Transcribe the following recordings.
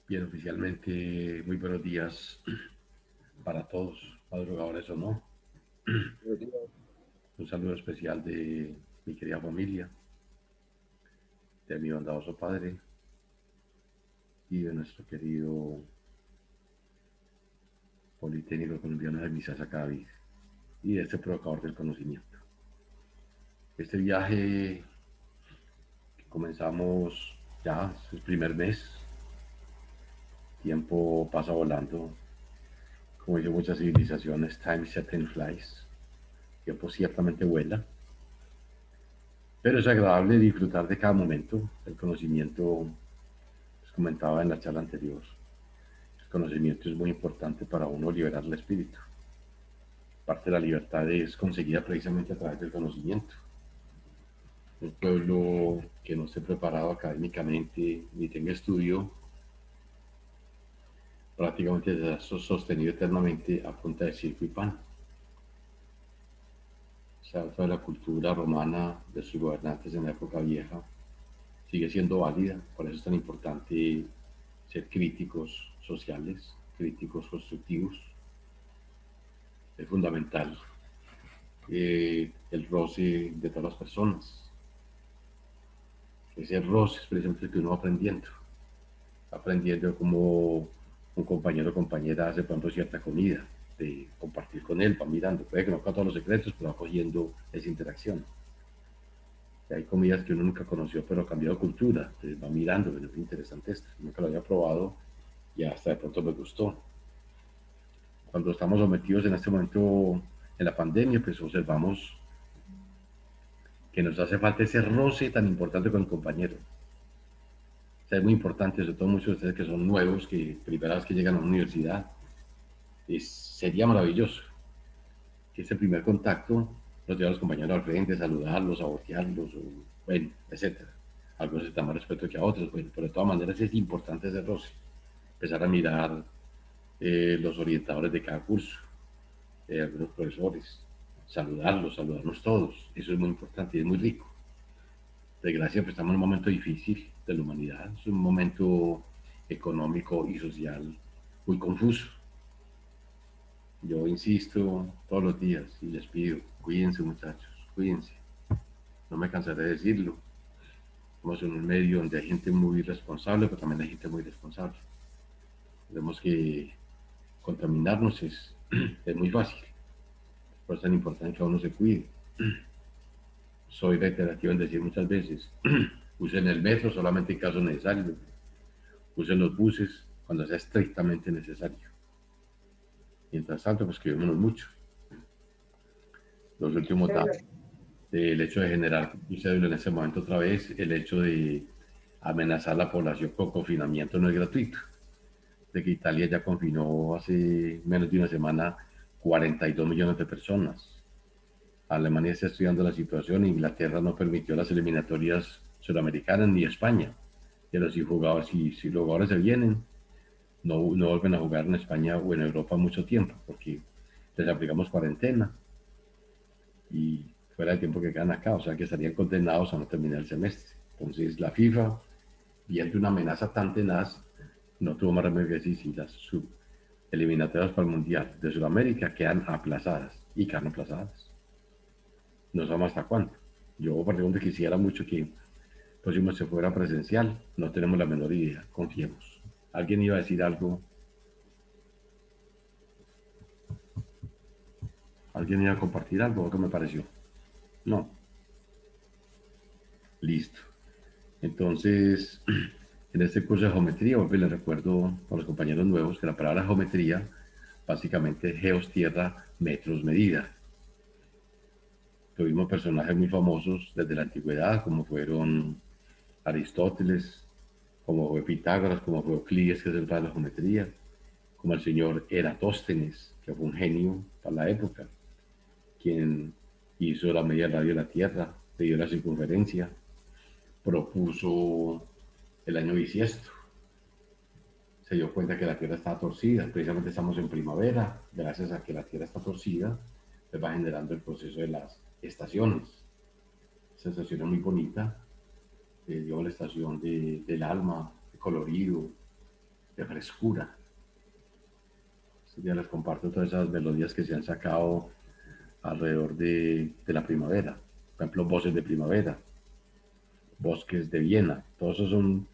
Bien, oficialmente, muy buenos días para todos, madrugadores o no. Un saludo especial de mi querida familia, de mi bondadoso padre y de nuestro querido Politécnico Colombiano de Misasa Cadavid y de este provocador del conocimiento. Este viaje que comenzamos ya, es el primer mes, tiempo pasa volando, como dicen muchas civilizaciones, time certainly flies, tiempo ciertamente vuela. Pero es agradable disfrutar de cada momento. El conocimiento, les comentaba en la charla anterior, el conocimiento es muy importante para uno liberar el espíritu. Parte de la libertad es conseguida precisamente a través del conocimiento. Un pueblo que no esté preparado académicamente ni tenga estudio, prácticamente se ha sostenido eternamente a punta de circo y pan. Se habla de la cultura romana de sus gobernantes en la época vieja, sigue siendo válida, por eso es tan importante ser críticos sociales, críticos constructivos. Es fundamental el roce de todas las personas. Ese roce es precisamente el que uno va aprendiendo como un compañero o compañera hace, por ejemplo, cierta comida, de compartir con él, va mirando, puede que no con todos los secretos, pero va cogiendo esa interacción. Y hay comidas que uno nunca conoció, pero ha cambiado cultura, entonces va mirando, bueno, es interesante esto, nunca lo había probado y hasta de pronto me gustó. Cuando estamos sometidos en este momento en la pandemia, pues observamos que nos hace falta ese roce tan importante con el compañero. O sea, es muy importante, sobre todo muchos de ustedes que son nuevos, que primera vez que llegan a una universidad, sería maravilloso que ese primer contacto los lleve a los compañeros al frente, saludarlos, sabotearlos, o, bueno, etcétera. Algunos están más respeto que a otros, bueno, pero de todas maneras es importante ese roce. Empezar a mirar los orientadores de cada curso, algunos profesores, saludarlos, saludarnos todos. Eso es muy importante y es muy rico. Desgracia, pues estamos en un momento difícil de la humanidad, es un momento económico y social muy confuso. Yo insisto todos los días y les pido, cuídense muchachos, cuídense. No me cansaré de decirlo. Estamos en un medio donde hay gente muy responsable, pero también hay gente muy responsable. Vemos que contaminarnos es muy fácil, por eso es tan importante que uno se cuide. Soy reiterativo en decir muchas veces, usen el metro solamente en caso necesario, usen los buses cuando sea estrictamente necesario. Mientras tanto, pues cuidémonos mucho. Los últimos datos, el hecho de generar cédula en ese momento otra vez, el hecho de amenazar a la población con confinamiento no es gratuito. De que Italia ya confinó hace menos de una semana 42 millones de personas. Alemania está estudiando la situación, Inglaterra no permitió las eliminatorias sudamericanas ni España. Pero si los jugadores se vienen, no vuelven a jugar en España o en Europa mucho tiempo, porque les aplicamos cuarentena y fuera el tiempo que quedan acá, o sea que estarían condenados a no terminar el semestre. Entonces la FIFA, viendo una amenaza tan tenaz, no tuvo más remedio que decir si las eliminatorias para el Mundial de Sudamérica quedan aplazadas y quedan aplazadas. No sabemos hasta cuándo. Yo particularmente quisiera mucho que el próximo se fuera presencial, no tenemos la menor idea, confiemos. ¿Alguien iba a decir algo? ¿Alguien iba a compartir algo? ¿Qué me pareció? No, listo. Entonces, en este curso de geometría, les recuerdo a los compañeros nuevos que la palabra geometría, básicamente geos, tierra, metros, medida. Tuvimos personajes muy famosos desde la antigüedad, como fueron Aristóteles, como fue Pitágoras, como fue Euclides, que es el padre de la geometría, como el señor Eratóstenes, que fue un genio para la época, quien hizo la media radio de la Tierra, le dio la circunferencia, propuso el año bisiesto, se dio cuenta que la Tierra estaba torcida, precisamente estamos en primavera, gracias a que la Tierra está torcida, se va generando el proceso de las estaciones. Esa estación es muy bonita, dio la estación del alma, de colorido, de frescura. Estos días les comparto todas esas melodías que se han sacado alrededor de la primavera. Por ejemplo, voces de primavera, bosques de Viena. Todos esos son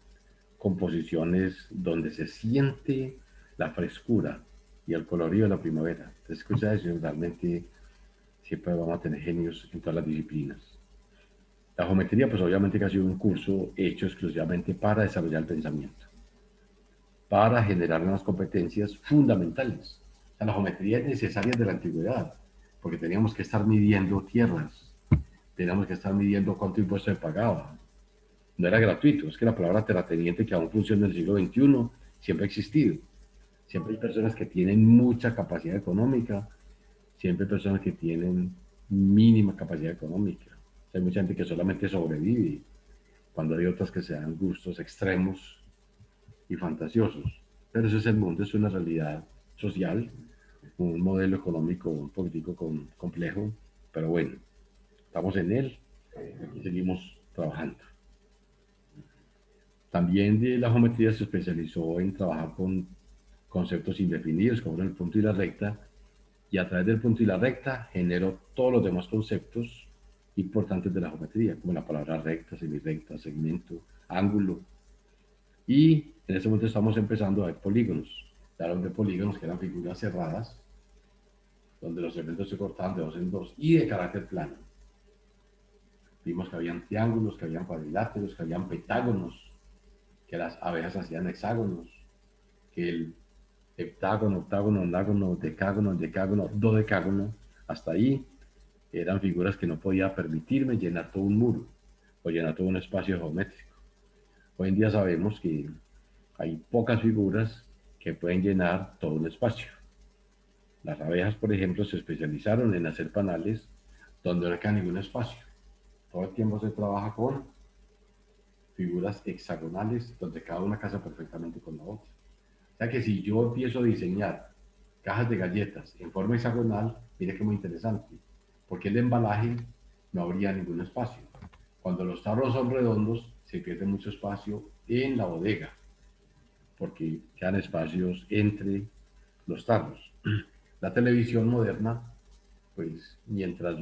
composiciones donde se siente la frescura y el colorido de la primavera. Entonces, escucha eso, realmente siempre vamos a tener genios en todas las disciplinas. La geometría, pues obviamente que ha sido un curso hecho exclusivamente para desarrollar el pensamiento, para generar unas competencias fundamentales. O sea, la geometría es necesaria desde la antigüedad, porque teníamos que estar midiendo tierras, teníamos que estar midiendo cuánto impuesto se pagaba. No era gratuito, es que la palabra terrateniente, que aún funciona en el siglo XXI, siempre ha existido. Siempre hay personas que tienen mucha capacidad económica, siempre hay personas que tienen mínima capacidad económica. O sea, hay mucha gente que solamente sobrevive, cuando hay otras que se dan gustos extremos y fantasiosos. Pero ese es el mundo, es una realidad social, un modelo económico un poquitico complejo, pero bueno, estamos en él y seguimos trabajando. También de la geometría se especializó en trabajar con conceptos indefinidos, como el punto y la recta, y a través del punto y la recta generó todos los demás conceptos importantes de la geometría, como la palabra recta, semirecta, segmento, ángulo. Y en este momento estamos empezando a ver polígonos. Hablaron de polígonos que eran figuras cerradas, donde los segmentos se cortaban de dos en dos y de carácter plano. Vimos que habían triángulos, que habían cuadriláteros, que habían pentágonos, que las abejas hacían hexágonos, que el heptágono, octágono, onágono, decágono, decágono, dodecágono, hasta ahí eran figuras que no podía permitirme llenar todo un muro o llenar todo un espacio geométrico. Hoy en día sabemos que hay pocas figuras que pueden llenar todo un espacio. Las abejas, por ejemplo, se especializaron en hacer panales donde no queda ningún espacio. Todo el tiempo se trabaja con figuras hexagonales donde cada una casa perfectamente con la otra. O sea que si yo empiezo a diseñar cajas de galletas en forma hexagonal, mire que muy interesante, porque el embalaje no habría ningún espacio. Cuando los tarros son redondos, se pierde mucho espacio en la bodega, porque quedan espacios entre los tarros. La televisión moderna, pues mientras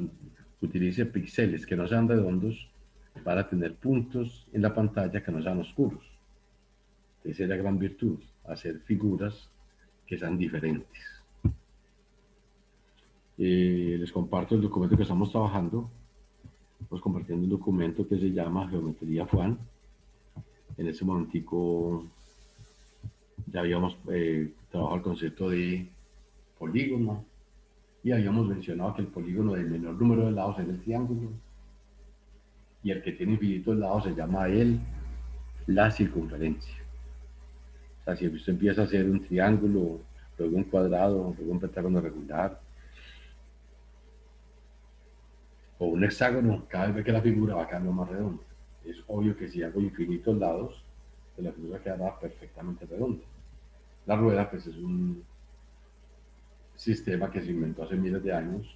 utilice píxeles que no sean redondos, para tener puntos en la pantalla que no sean oscuros. Esa es la gran virtud, hacer figuras que sean diferentes. Les comparto el documento que estamos trabajando. Estamos compartiendo un documento que se llama Geometría Juan. En ese momentico ya habíamos trabajado el concepto de polígono y habíamos mencionado que el polígono del menor número de lados es el triángulo y el que tiene infinitos lados se llama la circunferencia. O sea, si usted empieza a hacer un triángulo, luego un cuadrado, luego un pentágono regular o un hexágono, cada vez que la figura va quedando más redonda. Es obvio que si hago infinitos lados, pues la figura quedará perfectamente redonda. La rueda, pues es un sistema que se inventó hace miles de años.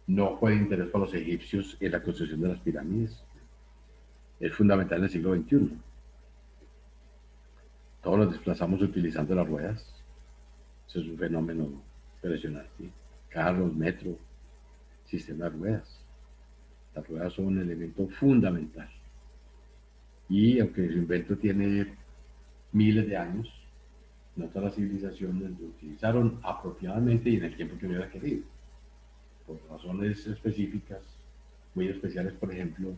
No fue de interés para los egipcios en la construcción de las pirámides. Es fundamental en el siglo XXI. Todos nos desplazamos utilizando las ruedas. Eso es un fenómeno impresionante. Carros, metro, sistema de ruedas. Las ruedas son un elemento fundamental. Y aunque su invento tiene miles de años, no todas las civilizaciones lo utilizaron apropiadamente y en el tiempo que hubiera querido. Por razones específicas, muy especiales, por ejemplo,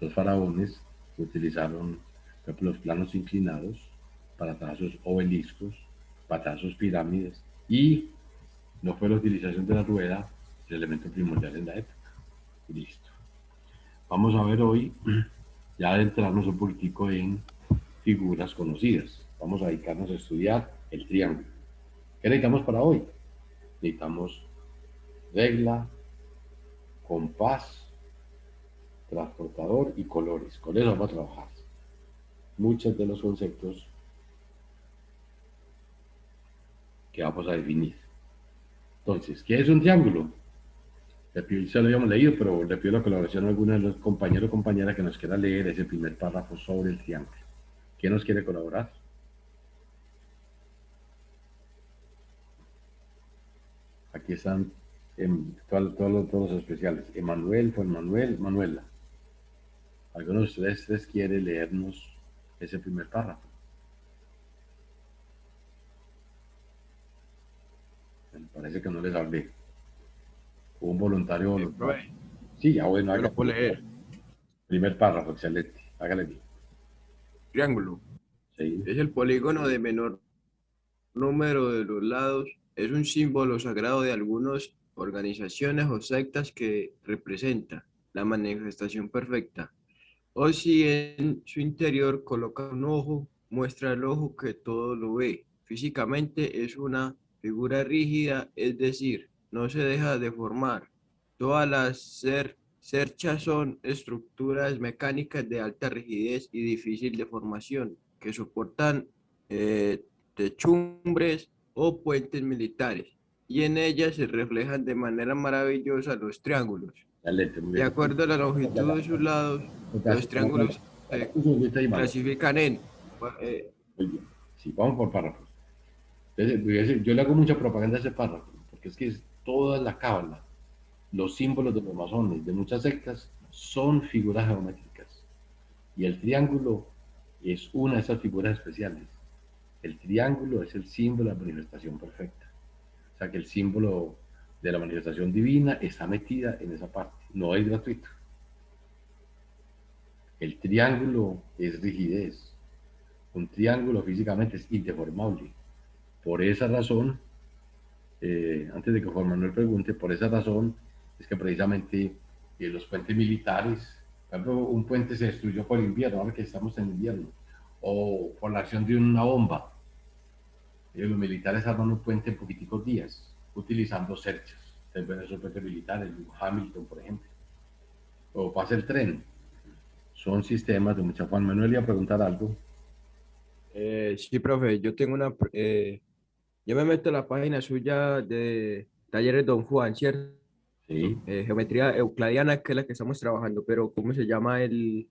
los faraones utilizaron por ejemplo, los planos inclinados para trazar sus obeliscos, para trazar sus pirámides, y no fue la utilización de la rueda el elemento primordial en la época. Y listo. Vamos a ver hoy, ya adentrarnos un poquitico en figuras conocidas. Vamos a dedicarnos a estudiar el triángulo. ¿Qué necesitamos para hoy? Necesitamos regla, compás, transportador y colores. Con eso vamos a trabajar. Muchos de los conceptos que vamos a definir. Entonces, ¿qué es un triángulo? Ya lo habíamos leído, pero le pido la colaboración a alguno de los compañeros o compañeras que nos quiera leer ese primer párrafo sobre el triángulo. ¿Quién nos quiere colaborar? Aquí están todos los especiales. Emanuel, Juan Manuel, Manuela. ¿Alguno de ustedes tres quiere leernos ese primer párrafo? Me parece que no les hablé. Hubo un voluntario voluntario. Profe, Sí, bueno, yo lo hágale. puedo leer. Primer párrafo, excelente. Hágale bien. Triángulo. Sí, Es el polígono de menor número de los lados. Es un símbolo sagrado de algunas organizaciones o sectas que representa la manifestación perfecta. O si en su interior coloca un ojo, muestra el ojo que todo lo ve. Físicamente es una figura rígida, es decir, no se deja deformar. Todas las cerchas son estructuras mecánicas de alta rigidez y difícil deformación que soportan eh, techumbres o puentes militares, y en ellas se reflejan de manera maravillosa los triángulos. excelente, muy De bien. acuerdo a la Ya, ya, longitud de sus lados, los triángulos se Un segundito ahí, Manuel. clasifican en... Muy bien. Sí, vamos por párrafos. Entonces, voy a decir, yo le hago mucha propaganda a ese párrafo, porque es que es toda la cábala, los símbolos de los masones, de muchas sectas, son figuras geométricas. Y el triángulo es una de esas figuras especiales. El triángulo es el símbolo de la manifestación perfecta. O sea que el símbolo de la manifestación divina está metida en esa parte. No es gratuito. El triángulo es rigidez. Un triángulo físicamente es indeformable. Por esa razón, antes de que Juan Manuel pregunte, por esa razón es que precisamente los puentes militares, por ejemplo, un puente se destruyó por invierno, ahora que estamos en invierno, o por la acción de una bomba. Los militares arman un puente en poquiticos días, utilizando cerchas. Ustedes ven esos puentes militares, Hamilton, por ejemplo. O pasa el tren. Son sistemas de mucha. Juan Manuel iba a preguntar algo. sí, profe, yo tengo una... yo me meto a la página suya de Talleres Don Juan, ¿cierto? Sí. Geometría euclidiana, que es la que estamos trabajando, pero ¿cómo se llama el...?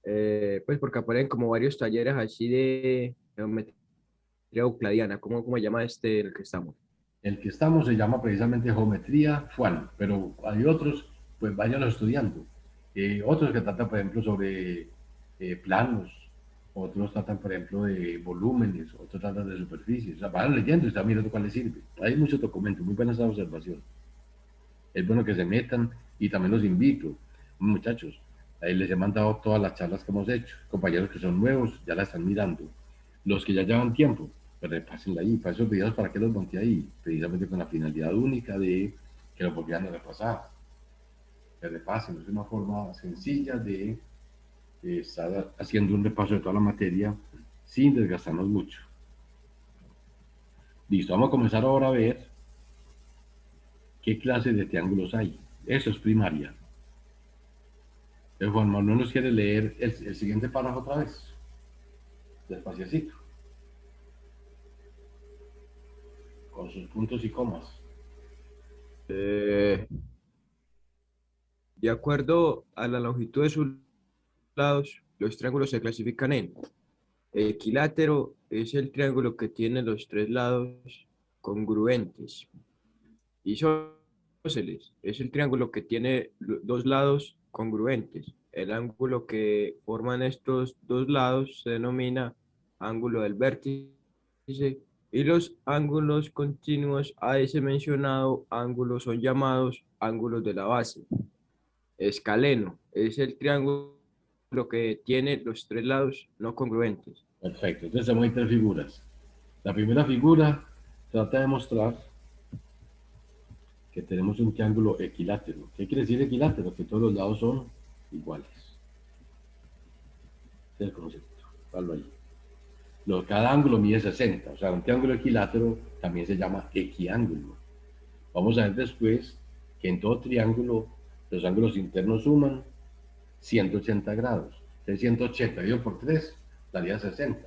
Pues porque aparecen como varios talleres así de geometría euclidiana. ¿Cómo se llama este en el que estamos? El que estamos se llama precisamente geometría Juan, pero hay otros, pues váyanlo estudiando. Otros que tratan, por ejemplo, sobre planos, otros tratan, por ejemplo, de volúmenes, otros tratan de superficies. O sea, van leyendo y están mirando cuál les sirve. Hay muchos documentos, muy buena esa observación. Es bueno que se metan y también los invito, muchachos. Ahí les he mandado todas las charlas que hemos hecho. Compañeros que son nuevos ya la están mirando. Los que ya llevan tiempo, pues repásenla ahí. Para esos videos, ¿para qué los monté ahí? Precisamente con la finalidad única de que los volvieran a repasar. Que repasen. Es una forma sencilla de estar haciendo un repaso de toda la materia sin desgastarnos mucho. Listo, vamos a comenzar ahora a ver qué clases de triángulos hay. Eso es primaria. Juan Manuel nos quiere leer el siguiente párrafo otra vez, despaciacito, con sus puntos y comas. Eh, de acuerdo a la longitud de sus lados, los triángulos se clasifican en equilátero, es el triángulo que tiene los tres lados congruentes. Isósceles es el triángulo que tiene dos lados congruentes. El ángulo que forman estos dos lados se denomina ángulo del vértice, y los ángulos continuos a ese mencionado ángulo son llamados ángulos de la base. Escaleno es el triángulo que tiene los tres lados no congruentes. Perfecto, entonces tenemos ahí tres figuras. La primera figura trata de mostrar que tenemos un triángulo equilátero. ¿Qué quiere decir equilátero? Que todos los lados son iguales. Ese es el concepto. Palo ahí. Cada ángulo mide 60, o sea, un triángulo equilátero también se llama equiángulo. Vamos a ver después que en todo triángulo los ángulos internos suman 180 grados. Entonces 180 dividido por 3 daría 60.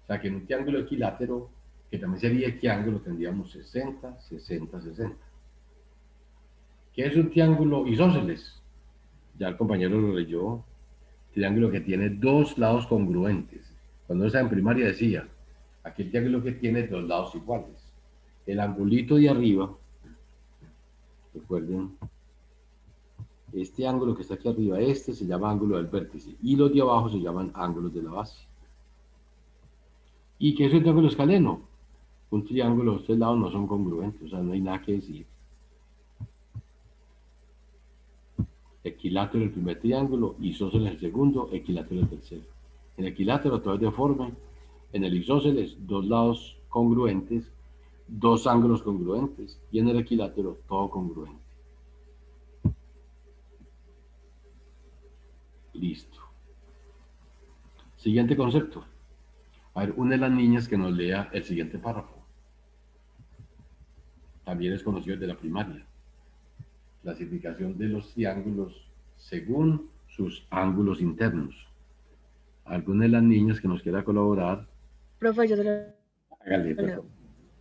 O sea que en un triángulo equilátero, que también sería equiángulo, tendríamos 60, 60, 60. ¿Qué es un triángulo isósceles? Ya el compañero lo leyó. Triángulo que tiene dos lados congruentes. Cuando estaba en primaria decía, aquí el triángulo que tiene dos lados iguales. El angulito de arriba, recuerden, este ángulo que está aquí arriba, este se llama ángulo del vértice, y los de abajo se llaman ángulos de la base. ¿Y qué es un triángulo escaleno? Un triángulo, los tres lados no son congruentes, o sea, no hay nada que decir. Equilátero el primer triángulo, isósceles el segundo, equilátero el tercero. En equilátero todo es deforme, en el isósceles dos lados congruentes, dos ángulos congruentes, y en el equilátero todo congruente. Listo. Siguiente concepto. A ver, una de las niñas que nos lea el siguiente párrafo. También es conocido de la primaria. Clasificación de los triángulos según sus ángulos internos. Alguna de las niñas que nos quiera colaborar, Profe, yo te lo hágale, leo.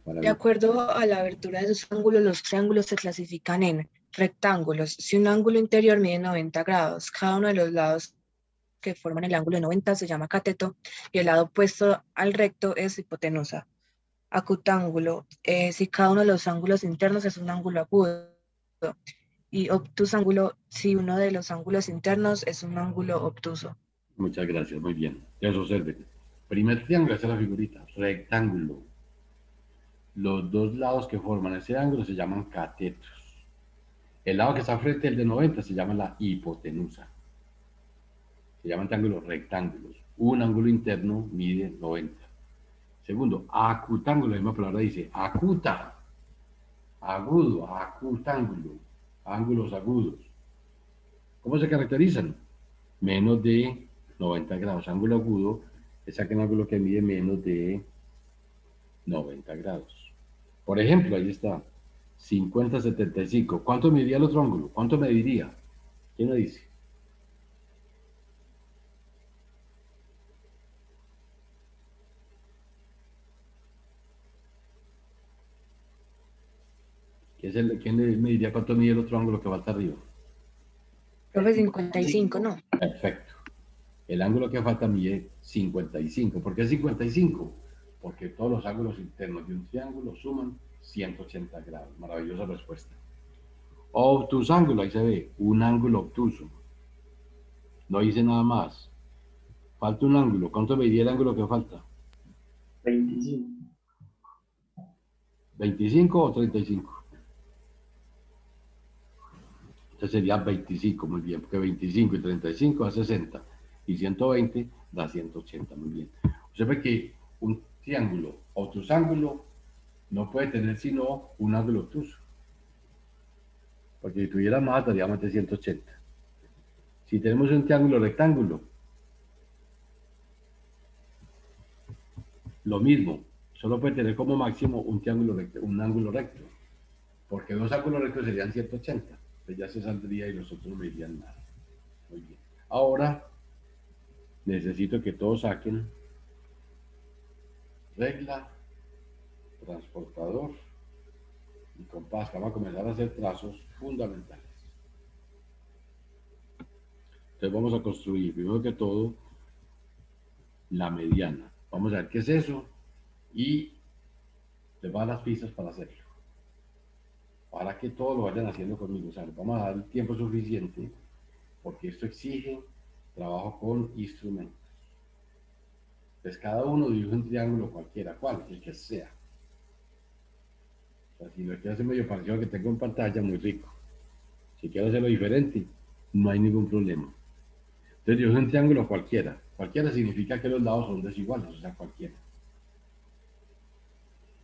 perdón. De acuerdo a la abertura de sus ángulos, los triángulos se clasifican en rectángulos. Si un ángulo interior mide 90 grados, cada uno de los lados que forman el ángulo de 90 se llama cateto y el lado opuesto al recto es hipotenusa. Acutángulo, si cada uno de los ángulos internos es un ángulo agudo. Y obtusángulo, si uno de los ángulos internos es un ángulo obtuso. Muchas gracias, muy bien. Entonces observen. Primer triángulo, esa es la figurita. Rectángulo. Los dos lados que forman ese ángulo se llaman catetos. El lado que está frente al de 90 se llama la hipotenusa. Se llaman triángulos rectángulos. Un ángulo interno mide 90. Segundo, acutángulo, la misma palabra dice acuta, agudo, acutángulo, ángulos agudos. ¿Cómo se caracterizan? Menos de 90 grados. Ángulo agudo es aquel ángulo que mide menos de 90 grados. Por ejemplo, ahí está, 50-75. ¿Cuánto mediría el otro ángulo? ¿Cuánto mediría? ¿Quién me dice? ¿Quién me diría cuánto mide el otro ángulo que falta arriba? Profe, 55, ¿no? Perfecto. El ángulo que falta mide 55. ¿Por qué 55? Porque todos los ángulos internos de un triángulo suman 180 grados. Maravillosa respuesta. Obtusángulo, ahí se ve, un ángulo obtuso. No dice nada más. Falta un ángulo. ¿Cuánto mediría el ángulo que falta? 25. ¿25 o 35? Entonces sería 25, muy bien, porque 25 y 35 da 60 y 120 da 180, muy bien. Usted ve que un triángulo obtusángulo no puede tener sino un ángulo obtuso, porque si tuviera más daría más de 180. Si tenemos un triángulo rectángulo, lo mismo, solo puede tener como máximo un triángulo recto, un ángulo recto, porque dos ángulos rectos serían 180, pues ya se saldría y los otros no me dirían nada. Muy bien. Ahora necesito que todos saquen regla, transportador y compás, que vamos a comenzar a hacer trazos fundamentales. Entonces vamos a construir, primero que todo, la mediana. Vamos a ver qué es eso y les voy a dar las pistas para hacerlo. Para que todos lo vayan haciendo conmigo. O sea, vamos a dar el tiempo suficiente porque esto exige trabajo con instrumentos. Entonces cada uno dibuja un triángulo cualquiera, ¿cuál? El que sea. O sea, si lo quiero hacer medio parecido al que tengo en pantalla, muy rico. Si quiero hacerlo diferente, no hay ningún problema. Entonces dibujo un triángulo cualquiera. Cualquiera significa que los lados son desiguales, o sea, cualquiera.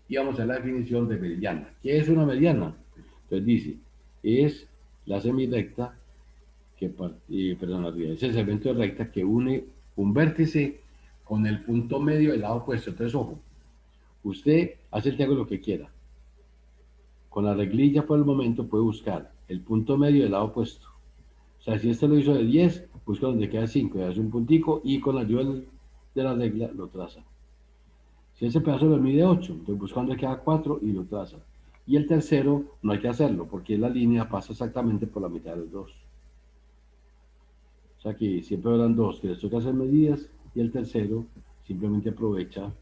Y vamos a hacer la definición de mediana. ¿Qué es una mediana? Entonces dice, es la semirecta es el segmento de recta que une un vértice con el punto medio del lado opuesto. Entonces, ojo, usted hace el triángulo que quiera. Con la reglilla por el momento puede buscar el punto medio del lado opuesto. O sea, si este lo hizo de 10, busca donde queda 5, y hace un puntico y con la ayuda de la regla lo traza. Si ese pedazo lo mide 8, entonces busca donde queda 4 y lo traza. Y el tercero no hay que hacerlo porque la línea pasa exactamente por la mitad de los dos. O sea que siempre habrán dos que les toca hacer medidas y el tercero simplemente aprovecha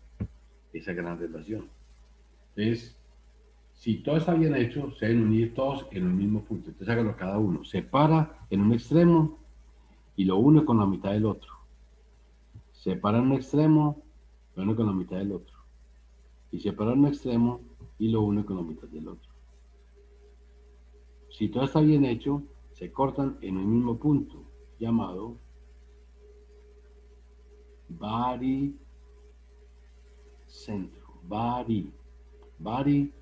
esa gran relación. Entonces, Si todo está bien hecho, se deben unir todos en un mismo punto. Entonces hágalo cada uno. Separa en un extremo y lo une con la mitad del otro. Separa en un extremo, lo une con la mitad del otro. Y separa en un extremo y lo une con la mitad del otro. Si todo está bien hecho, se cortan en un mismo punto, llamado baricentro. Bari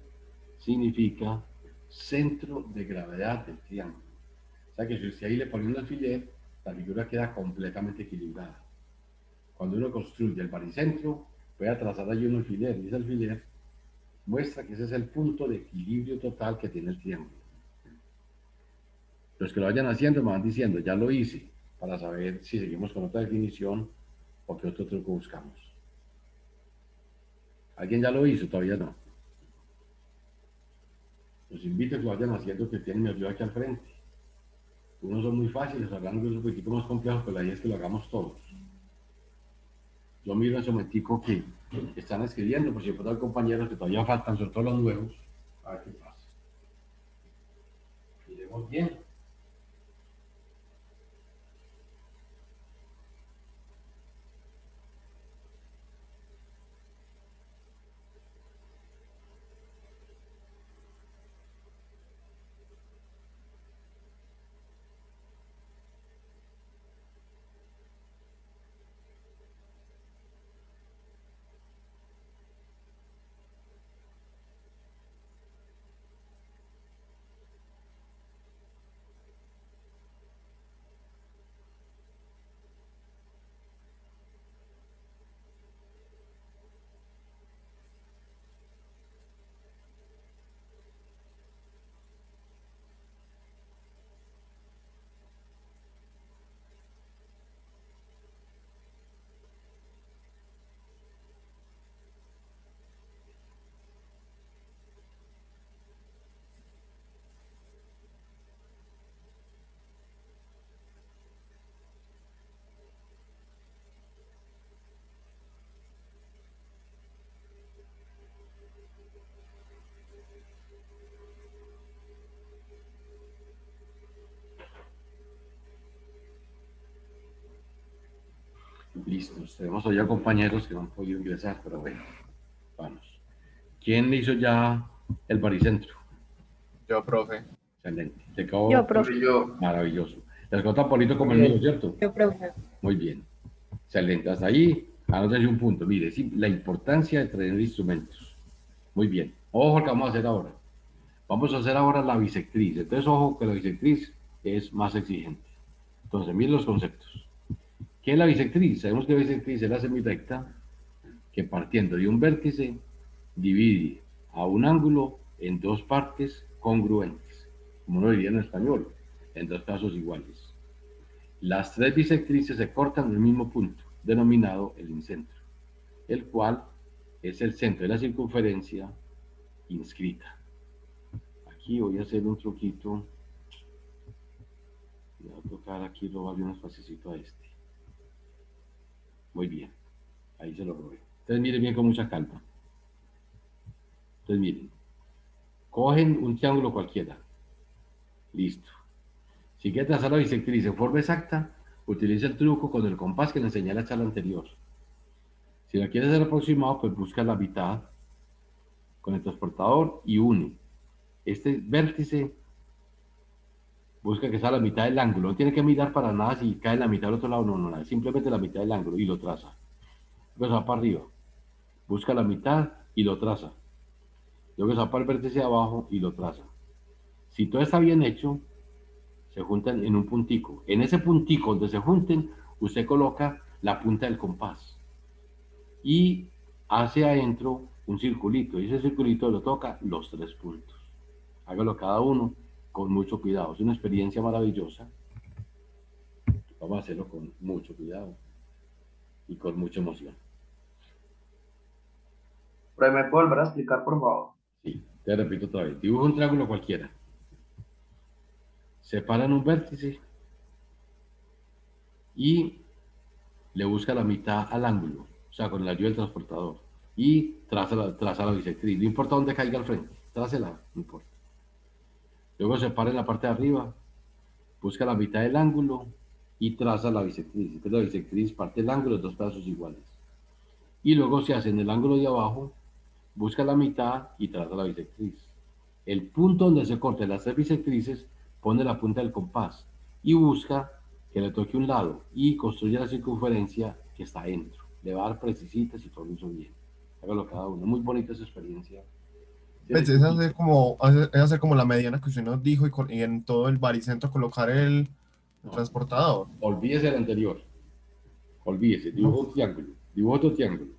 significa centro de gravedad del triángulo. O sea que si usted ahí le pone un alfiler, la figura queda completamente equilibrada. Cuando uno construye el baricentro, puede trazar allí un alfiler, y ese alfiler muestra que ese es el punto de equilibrio total que tiene el triángulo. Los que lo vayan haciendo me van diciendo, ya lo hice, para saber si seguimos con otra definición o qué otro truco buscamos. ¿Alguien ya lo hizo? Todavía no. Los invito a que lo vayan haciendo, que tienen mi ayuda aquí al frente. Unos son muy fáciles, hablando de un poquito más complejos, pero la idea es que lo hagamos todos. Yo miro en ese momentico que están escribiendo, por si hay compañeros que todavía faltan, sobre todo los nuevos, a ver qué pasa. Miremos bien. Listos. Tenemos hoy a compañeros que no han podido ingresar, pero bueno, vamos. ¿Quién hizo ya el baricentro? Yo, profe. Excelente. Te acabo... Yo, profe. Maravilloso. Les conta Polito como el mío, ¿cierto? Yo, profe. Muy bien. Excelente. Hasta ahí, anótense un punto. Mire, la importancia de tener instrumentos. Muy bien. Ojo, que vamos a hacer ahora. Vamos a hacer ahora la bisectriz. Entonces, ojo que la bisectriz es más exigente. Entonces, miren los conceptos. ¿Qué es la bisectriz? Sabemos que la bisectriz es la semirrecta que partiendo de un vértice divide a un ángulo en dos partes congruentes, como uno diría en español, en dos casos iguales. Las tres bisectrices se cortan en el mismo punto, denominado el incentro, el cual es el centro de la circunferencia inscrita. Aquí voy a hacer un truquito. Voy a tocar aquí, robarle un espacito a este. Muy bien, ahí se lo robé. Entonces miren bien con mucha calma. Entonces miren, cogen un triángulo cualquiera. Listo. Si quiere trazar la bisectriz en forma exacta, utiliza el truco con el compás que le enseñé en la charla anterior. Si la quiere hacer aproximado, pues busca la mitad con el transportador y une. Este vértice busca que sea la mitad del ángulo. No tiene que mirar para nada si cae en la mitad del otro lado, no, nada. Simplemente la mitad del ángulo y lo traza. Luego se va para arriba. Busca la mitad y lo traza. Luego se va para el vértice de abajo y lo traza. Si todo está bien hecho, se juntan en un puntico. En ese puntico donde se junten, usted coloca la punta del compás y hace adentro un circulito. Y ese circulito lo toca los tres puntos. Hágalo cada uno con mucho cuidado. Es una experiencia maravillosa. Vamos a hacerlo con mucho cuidado y con mucha emoción. Pero ¿me puedo volver a explicar, por favor? Sí, te repito otra vez. Dibuja un triángulo cualquiera. Separan un vértice y le busca la mitad al ángulo, o sea, con la ayuda del transportador. Y traza la bisectriz. No importa dónde caiga al frente, trácela, no importa. Luego separa en la parte de arriba, busca la mitad del ángulo y traza la bisectriz. Entonces la bisectriz parte el ángulo en dos pedazos iguales. Y luego se hace en el ángulo de abajo, busca la mitad y traza la bisectriz. El punto donde se corten las tres bisectrices, pone la punta del compás y busca que le toque un lado y construye la circunferencia que está dentro. Le va a dar precisitas y todo lo hizo bien. Hágalo cada uno. Muy bonita esa experiencia. Pues es hacer como la mediana que usted nos dijo y en todo el baricentro colocar el No, transportador. olvídese el anterior. Olvídese. Dibujo un triángulo. Dibujo otro triángulo.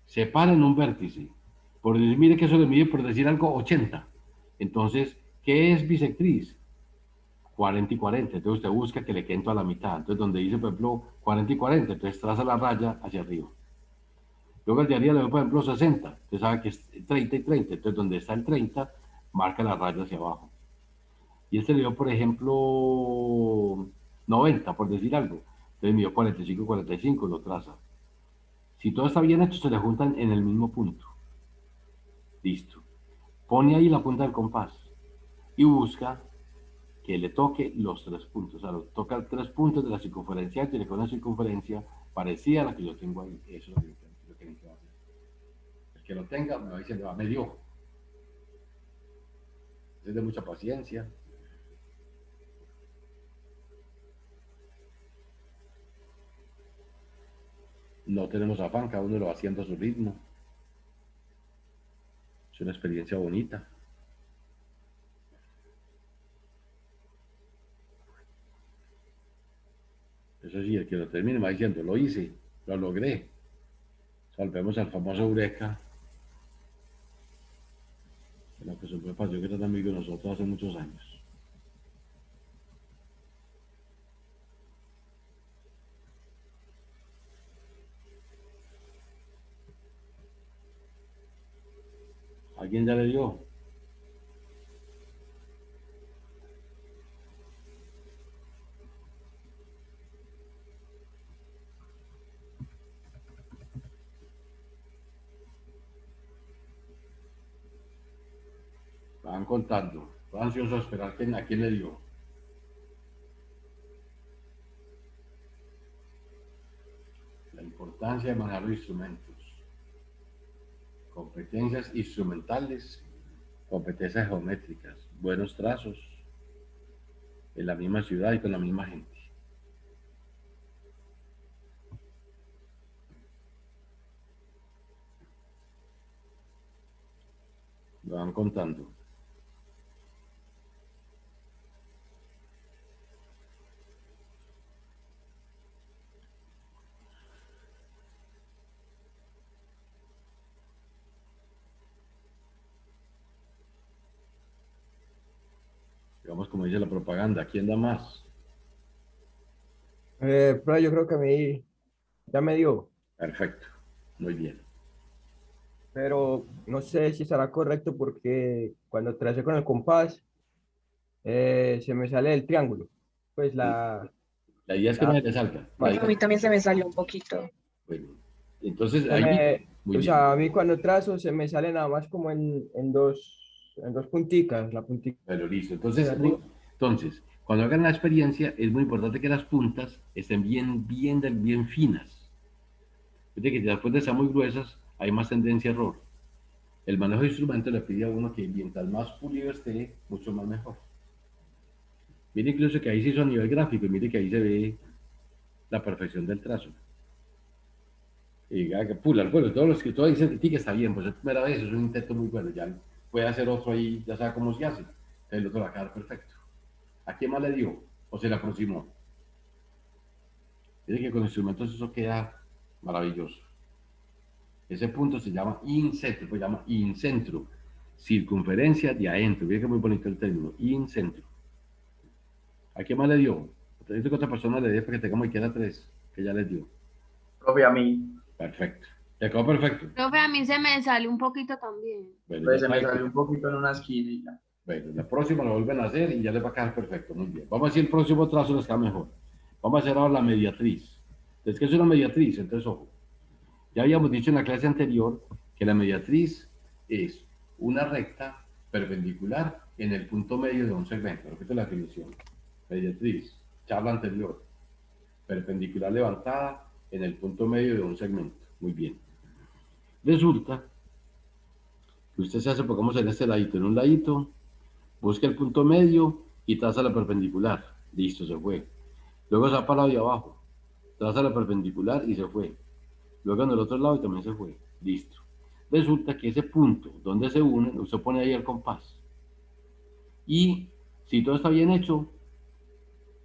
Separa en un vértice. Por decir, mire que eso le mide, por decir algo, 80. Entonces, ¿qué es bisectriz? 40 y 40. Entonces usted busca que le queden toda la mitad. Entonces, donde dice, por ejemplo, 40 y 40, entonces traza la raya hacia arriba. Luego el de arriba le doy, por ejemplo, 60. Usted sabe que es 30 y 30. Entonces, donde está el 30, marca la raya hacia abajo. Y este le dio, por ejemplo, 90, por decir algo. Entonces midió 45 y 45, lo traza. Si todo está bien hecho, se le juntan en el mismo punto. Listo. Pone ahí la punta del compás y busca que le toque los tres puntos. O sea, toca tres puntos de la circunferencia y tiene con una circunferencia parecida a la que yo tengo ahí. Eso es lo que necesito hacer. El que lo tenga, me va diciendo, me dio. Es de mucha paciencia. No tenemos afán, cada uno lo va haciendo a su ritmo. Es una experiencia bonita. Eso sí, el que lo termine va diciendo, lo hice, lo logré. Salvemos al famoso Eureka. Lo que se fue pasó que era amigo de nosotros hace muchos años. ¿Alguien ya le dio? Van contando. Estoy ansioso a esperar a quién le dio. La importancia de manejar los instrumentos. Competencias instrumentales, competencias geométricas, buenos trazos en la misma ciudad y con la misma gente. Lo van contando. Digamos como dice la propaganda, ¿quién da más? Pero yo creo que a mí ya me dio, Perfecto, muy bien. pero no sé si estará correcto porque cuando tracé con el compás se me sale el triángulo. Pues La idea es que no la, se te salga. La A idea- mí también se me salió un poquito. bueno, entonces se ahí, me, muy o bien. sea, a mí cuando trazo se me sale nada más como en dos punticas, la puntica Pero listo. de Entonces, arriba. entonces, cuando hagan la experiencia, es muy importante que las puntas estén bien finas. Fíjate que si las puntas están muy gruesas, hay más tendencia a error. El manejo de instrumentos le pide a uno que mientras más pulido esté, mucho más mejor. Mire incluso que ahí se hizo a nivel gráfico y mire que ahí se ve la perfección del trazo. Y diga que pular, bueno, todos los que todos dicen de ti que está bien, pues es primera vez, es un intento muy bueno, ya puede hacer otro ahí, ya sabe cómo se hace. El otro va a quedar perfecto. ¿A quién más le dio? ¿O se le aproximó? Dice que con instrumentos eso queda maravilloso. Ese punto se llama incentro, pues llama incentro. Circunferencia de adentro. Mira que muy bonito el término. Incentro. ¿A quién más le dio? Necesito que otra persona le dé para que tengamos que queda tres, que ya les dio. Profe, a mí, Perfecto. Ya quedó perfecto. Profe, a mí se me sale un poquito también. Bueno, pues ya se me sabe salió que, un poquito en una esquina. bueno, la próxima lo vuelven a hacer y ya les va a quedar perfecto. Muy bien. Vamos a decir el próximo trazo les queda mejor. Vamos a hacer ahora la mediatriz. Entonces, ¿qué es una mediatriz? Entonces, ojo. Ya habíamos dicho en la clase anterior que la mediatriz es una recta perpendicular en el punto medio de un segmento. Repito la definición. Mediatriz, charla anterior. Perpendicular levantada en el punto medio de un segmento. Muy bien. Resulta que usted se hace, pongamos en este ladito, en un ladito, busca el punto medio y traza la perpendicular. Listo, se fue. Luego se va para el lado de abajo, traza la perpendicular y se fue. Luego en el otro lado y también se fue. Listo. Resulta que ese punto donde se unen, usted pone ahí el compás. Y si todo está bien hecho,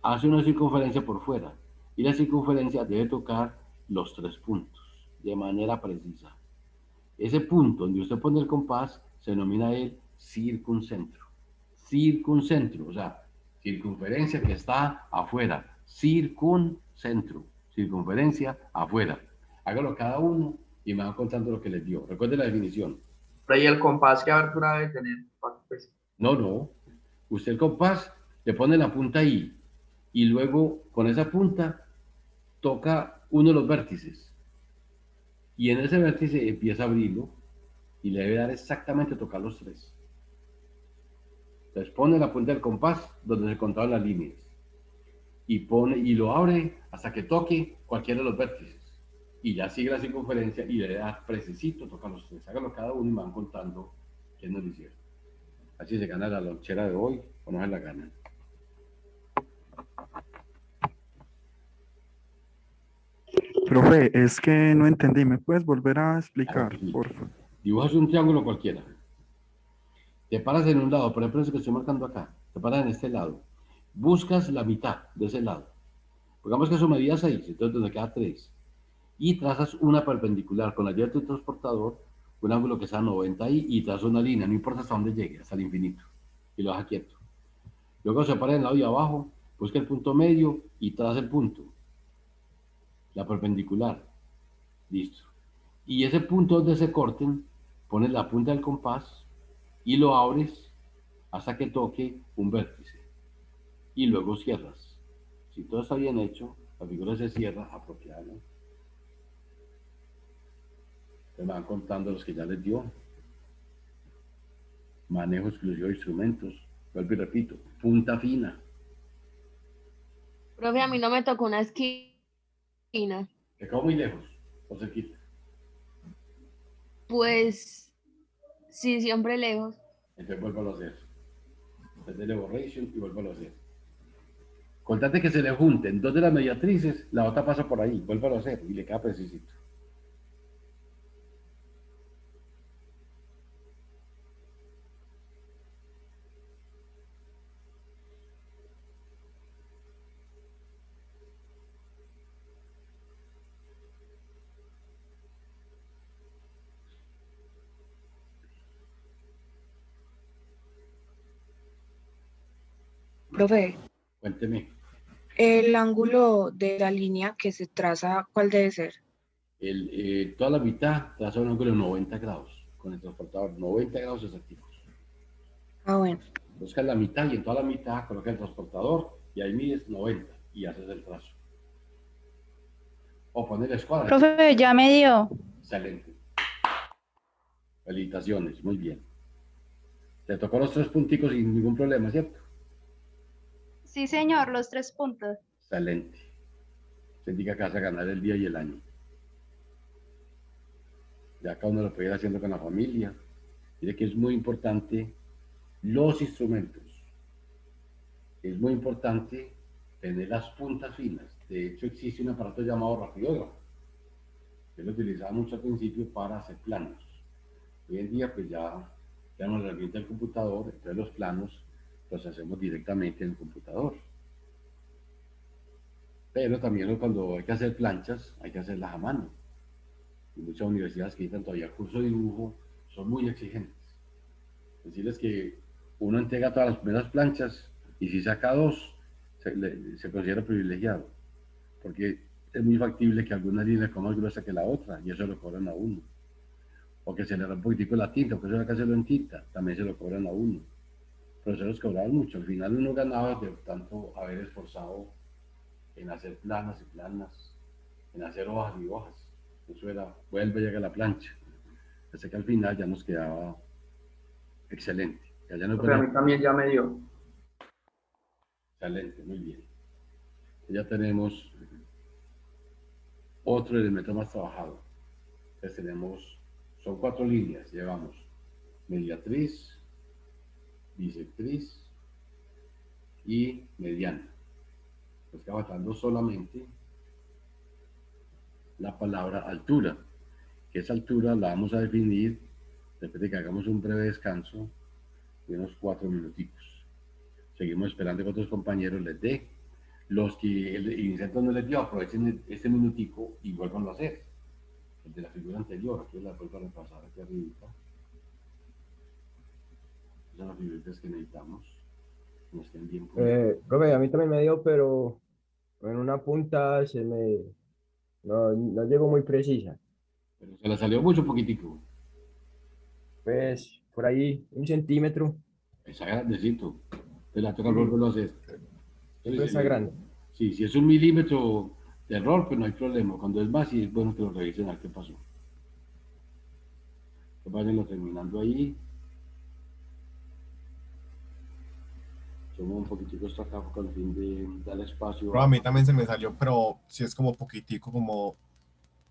hace una circunferencia por fuera. Y la circunferencia debe tocar los 3 puntos de manera precisa. Ese punto donde usted pone el compás se denomina el circuncentro. Circuncentro, o sea, circunferencia que está afuera. Circuncentro, circunferencia afuera. Hágalo cada uno y me van contando lo que les dio. Recuerde la definición. Pero ¿y el compás qué abertura debe tener? Pues, No, no. Usted el compás le pone la punta ahí y luego con esa punta toca uno de los vértices. Y en ese vértice empieza a abrirlo y le debe dar exactamente tocar los 3. Entonces pone la punta del compás donde se contaban las líneas y lo abre hasta que toque cualquiera de los vértices. Y ya sigue la circunferencia y le da precisito, toca los 3. Háganlo cada uno y me van contando qué nos lo hicieron. Así se gana la lonchera de hoy o no se la ganan. Profe, es que no entendí. ¿Me puedes volver a Claro explicar, que sí. por favor? Dibujas un triángulo cualquiera. Te paras en un lado, por ejemplo, ese que estoy marcando acá. Te paras en este lado. Buscas la mitad de ese lado. Pongamos que eso medía 6, entonces donde queda 3. Y trazas una perpendicular con la ayuda de tu transportador, un ángulo que sea 90 ahí, y trazas una línea, no importa hasta dónde llegue, hasta el infinito. Y lo dejas quieto. Luego se para en el lado de abajo, busca el punto medio y traza el punto. La perpendicular. Listo. Y ese punto donde se corten, pones la punta del compás y lo abres hasta que toque un vértice. Y luego cierras. Si todo está bien hecho, la figura se cierra apropiadamente. Te van contando los que ya les dio. Manejo exclusivo de instrumentos. Vuelvo y repito, punta fina. Profe, a mí no me tocó una esquina. Que quedó muy lejos, o cerquita. Pues sí, siempre lejos. Entonces vuelvo a hacer. Desde borration y vuelvo a hacer. Contate que se le junten dos de las mediatrices, la otra pasa por ahí, vuelvo a hacer y le queda precisito. Profe, Cuénteme, el ángulo de la línea que se traza, ¿cuál debe ser? toda la mitad traza un ángulo de 90 grados con el transportador, 90 grados exactos. Ah, bueno. Buscas la mitad y en toda la mitad colocas el transportador y ahí mides 90 y haces el trazo. O poner la escuadra. Profe, ya me dio. Excelente. Felicitaciones, muy bien. Te tocó los 3 punticos sin ningún problema, ¿cierto? Sí, señor, los 3 puntos. Excelente. Se indica que vas a ganar el día y el año. Ya cada uno lo puede ir haciendo con la familia. Mire que es muy importante los instrumentos. Es muy importante tener las puntas finas. De hecho, existe un aparato llamado rapidógrafo. Yo lo utilizaba mucho al principio para hacer planos. Hoy en día, pues ya tenemos la herramienta del computador, entonces los planos los hacemos directamente en el computador. Pero también cuando hay que hacer planchas, hay que hacerlas a mano. Y muchas universidades que dictan todavía curso de dibujo son muy exigentes. Decirles que uno entrega todas las primeras planchas y si saca 2, se considera privilegiado. Porque es muy factible que alguna línea sea más gruesa que la otra y eso lo cobran a uno. O que se le da un poquitico la tinta, porque eso hay que hacerlo en tinta, también se lo cobran a uno. Pero se los cobraban mucho. Al final uno ganaba de tanto haber esforzado en hacer planas y planas, en hacer hojas y hojas. Eso era, vuelve, llega la plancha. Hasta que al final ya nos quedaba Excelente. Ya nos Profe, a mí también ya me dio. Excelente, muy bien. Ya tenemos otro elemento más trabajado. Entonces tenemos, son 4 líneas. Llevamos mediatriz, bisectriz y mediana. Nos queda faltando solamente la palabra altura, que esa altura la vamos a definir después de que hagamos un breve descanso de unos 4 minuticos. Seguimos esperando que otros compañeros les dé. Los que el iniciante no les dio, aprovechen este minutico y vuelvan a hacer. El de la figura anterior, aquí la vuelvo a repasar aquí arriba. Esas son las figuritas que necesitamos. Que nos queden bien Profe, a mí también me dio, pero en una punta no llegó muy precisa. Pero se la salió mucho poquitico. Pues por ahí 1 centímetro. Está grandecito. Te la toca volverlo a hacer. Siempre está grande. Sí, si es 1 milímetro de error, pues no hay problema. Cuando es más, sí es bueno que lo revisen a ver qué pasó. Que vayan terminando ahí. Sumo un poquitico esto acá con el fin de dar espacio. Pero a mí también se me salió, pero sí es como poquitico, como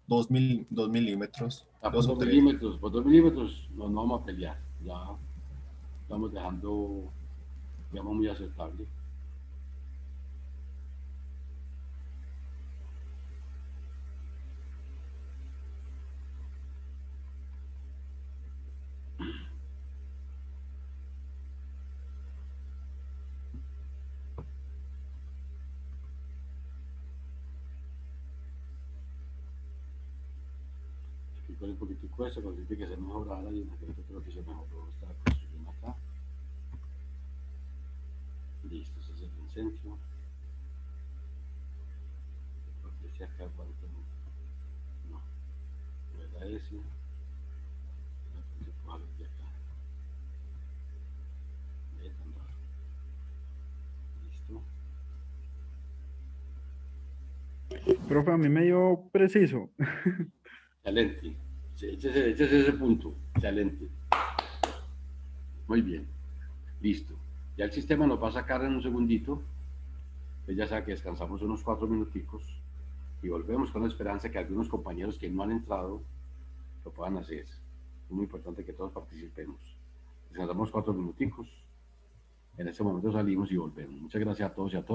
2 milímetros. Por 2 o 2 3. milímetros, por 2 milímetros no nos vamos a pelear. Ya estamos dejando, digamos, muy aceptable. Con un poquitico eso, con el fin de que se mejorara y en efecto creo que se mejoró esta construcción acá. Listo, ese es el centro. Porque acá cuánto no era ese. De acá. Tan raro. Listo. Profe, a mí me dio preciso. Excelente. Échese ese punto. Excelente. Muy bien. Listo. Ya el sistema nos va a sacar en un segundito. Pues ya sabe que descansamos unos 4 minuticos y volvemos con la esperanza que algunos compañeros que no han entrado lo puedan hacer. Es muy importante que todos participemos. Descansamos 4 minuticos. En este momento salimos y volvemos. Muchas gracias a todos y a todas.